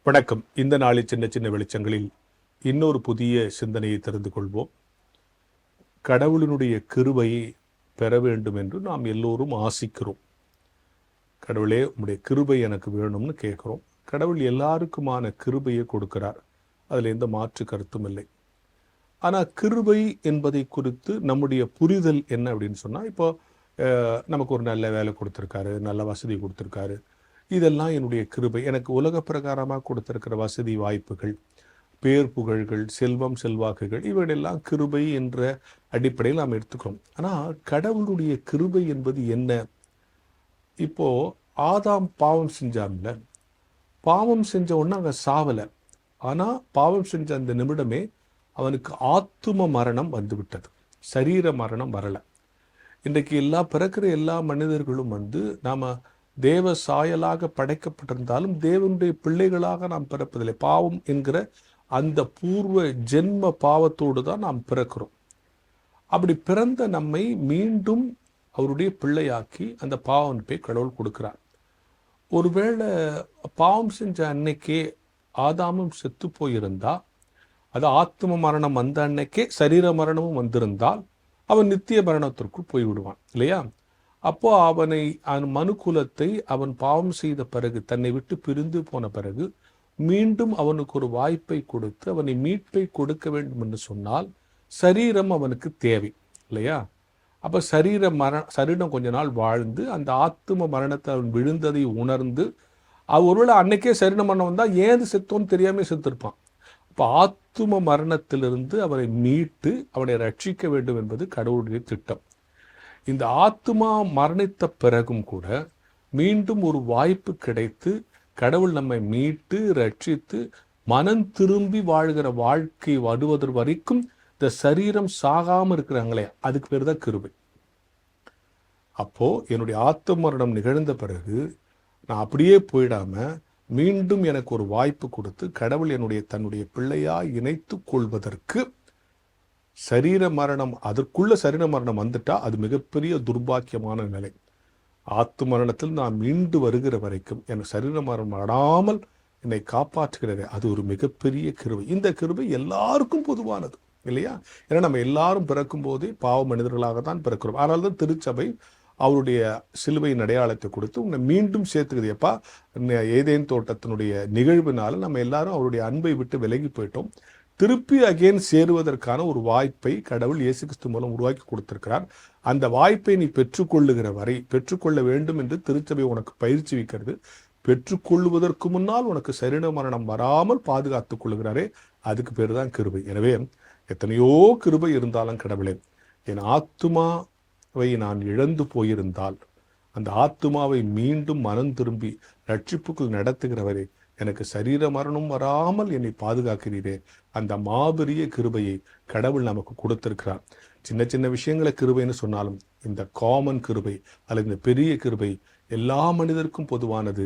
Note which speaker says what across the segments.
Speaker 1: வணக்கம். இந்த நாளில் சின்ன சின்ன வெளிச்சங்களில் இன்னொரு புதிய சிந்தனையை தெரிந்து கொள்வோம். கடவுளினுடைய கிருபையை பெற வேண்டும் என்று நாம் எல்லோரும் ஆசிக்கிறோம். கடவுளே, உம்முடைய கிருபை எனக்கு வேணும்னு கேட்குறோம். கடவுள் எல்லாருக்குமான கிருபையை கொடுக்கிறார். அதில் எந்த மாற்று கருத்தும் இல்லை. ஆனால் கிருபை என்பதை குறித்து நம்முடைய புரிதல் என்ன அப்படின்னு சொன்னால், இப்போ நமக்கு ஒரு நல்ல வேலை கொடுத்துருக்காரு, நல்ல வசதி கொடுத்துருக்காரு, இதெல்லாம் என்னுடைய கிருபை. எனக்கு உலக பிரகாரமாக கொடுத்திருக்கிற வசதி வாய்ப்புகள், பேர் புகழ்கள், செல்வம் செல்வாக்குகள், இவைகளெல்லாம் கிருபை என்ற அடிப்படையில் நாம் எடுத்துக்கிறோம். ஆனால் கடவுளுடைய கிருபை என்பது என்ன? இப்போ ஆதாம் பாவம் செஞ்சான்ல, பாவம் செஞ்ச உடனே அங்கே சாவலை. ஆனால் பாவம் செஞ்ச அந்த நிமிடமே அவனுக்கு ஆத்தும மரணம் வந்துவிட்டது, சரீர மரணம் வரலை. இன்றைக்கு பிறக்கிற எல்லா மனிதர்களும் நாம் தேவ சாயலாக படைக்கப்பட்டிருந்தாலும் தேவனுடைய பிள்ளைகளாக நாம் பிறப்பதில்லை. பாவம் என்கிற அந்த பூர்வ ஜென்ம பாவத்தோடு தான் நாம் பிறக்கிறோம். அப்படி பிறந்த நம்மை மீண்டும் அவருடைய பிள்ளையாக்கி அந்த பாவனை கடவுள் கொடுக்கிறார். ஒருவேளை பாவம் செஞ்ச அன்னைக்கே ஆதாமும் செத்து போயிருந்தா, அது ஆத்ம மரணம் வந்த அன்னைக்கே சரீர மரணமும் வந்திருந்தால் அவன் நித்திய மரணத்திற்குள் போய்விடுவான் இல்லையா? அப்போ அவனை மனுக்குலத்தை அவன் பாவம் செய்த பிறகு, தன்னை விட்டு பிரிந்து போன பிறகு மீண்டும் அவனுக்கு ஒரு வாய்ப்பை கொடுத்து அவனை மீட்பை கொடுக்க வேண்டும் என்று சொன்னால் சரீரம் அவனுக்கு தேவை இல்லையா? அப்போ சரீரம் கொஞ்ச நாள் வாழ்ந்து அந்த ஆத்தும மரணத்தை அவன் விழுந்ததை உணர்ந்து, ஒருவேளை அன்னைக்கே சரீர மரணம் வந்தால் ஏது செத்தோன்னு தெரியாமல் செத்துருப்பான். அப்போ ஆத்தும மரணத்திலிருந்து அவனை மீட்டு அவனை ரட்சிக்க வேண்டும் என்பது கடவுளுடைய திட்டம். இந்த ஆத்மா மரணித்த பிறகும் கூட மீண்டும் ஒரு வாய்ப்பு கிடைத்து கடவுள் நம்மை மீட்டு ரட்சித்து மனம் திரும்பி வாழ்கிற வாழ்க்கை வருவதற்கு வரைக்கும் இந்த சரீரம் சாகாமல் இருக்கிறாங்களே, அதுக்கு பேர் தான் கிருபை. அப்போ என்னுடைய ஆத்ம மரணம் நிகழ்ந்த பிறகு நான் அப்படியே போயிடாம மீண்டும் எனக்கு ஒரு வாய்ப்பு கொடுத்து கடவுள் தன்னுடைய பிள்ளையா இணைத்து கொள்வதற்கு சரீர மரணம், அதற்குள்ள சரீர மரணம் வந்துட்டா அது மிகப்பெரிய துர்பாக்கியமான நிலை. ஆத்து மரணத்தில் நான் மீண்டு வருகிற வரைக்கும் எனக்கு சரீர மரணம் வராமல் என்னை காப்பாற்றுகிறது. அது ஒரு மிகப்பெரிய கிருபை. இந்த கிருபை எல்லாருக்கும் பொதுவானது இல்லையா? ஏன்னா நம்ம எல்லாரும் பிறக்கும் போதே பாவ மனிதர்களாக தான் பிறக்கிறோம். ஆனால் தான் திருச்சபை அவருடைய சிலுவையின் அடையாளத்தை கொடுத்து உன்னை மீண்டும் சேர்த்துக்குது. எப்பா, ஏதேன் தோட்டத்தினுடைய நிகழ்வினால நம்ம எல்லாரும் அவருடைய அன்பை விட்டு விலகி போயிட்டோம். திருப்பி அகேன் சேருவதற்கான ஒரு வாய்ப்பை கடவுள் இயேசு கிறிஸ்து மூலம் உருவாக்கி கொடுத்திருக்கிறார். அந்த வாய்ப்பை நீ பெற்றுக்கொள்ளுகிற வரை, பெற்றுக்கொள்ள வேண்டும் என்று திருச்சபை உனக்கு பயிற்சி வைக்கிறது. பெற்றுக்கொள்வதற்கு முன்னால் உனக்கு சரீர மரணம் வராமல் பாதுகாத்துக் கொள்ளுகிறாரே, அதுக்கு பேர் தான் கிருபை. எனவே எத்தனையோ கிருபை இருந்தாலும் கடவுளே, என் ஆத்துமாவை நான் இழந்து போயிருந்தால் அந்த ஆத்துமாவை மீண்டும் மனம் திரும்பி ரட்சிப்புக்குள் நடத்துகிறவரே, எனக்கு சரீர மரணம் வராமல் என்னை பாதுகாக்கிறீரே, அந்த மாபெரிய கிருபையை கடவுள் நமக்கு கொடுத்திருக்கிறார். சின்ன சின்ன விஷயங்களை கிருபைன்னு சொன்னாலும் இந்த காமன் கிருபை அல்லது இந்த பெரிய கிருபை எல்லா மனிதருக்கும் பொதுவானது.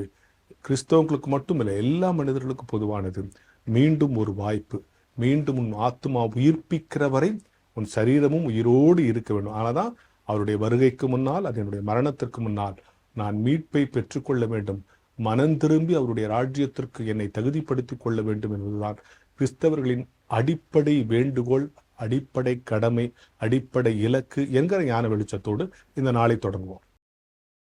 Speaker 1: கிறிஸ்தவங்களுக்கு மட்டும் இல்லை, எல்லா மனிதர்களுக்கும் பொதுவானது. மீண்டும் ஒரு வாய்ப்பு, மீண்டும் உன் ஆத்மா உயிர்ப்பிக்கிற வரை உன் சரீரமும் உயிரோடு இருக்க வேண்டும். ஆனால் தான் அவருடைய வருகைக்கு முன்னால், அதனுடைய மரணத்திற்கு முன்னால் நான் மீட்பை பெற்றுக்கொள்ள வேண்டும், மனம் திரும்பி அவருடைய ராஜ்யத்திற்கு என்னை தகுதிப்படுத்திக் கொள்ள வேண்டும் என்பதுதான் கிறிஸ்தவர்களின் அடிப்படை வேண்டுகோள், அடிப்படை கடமை, அடிப்படை இலக்கு என்கிற ஞான வெளிச்சத்தோடு இந்த நாளை தொடங்குவோம்.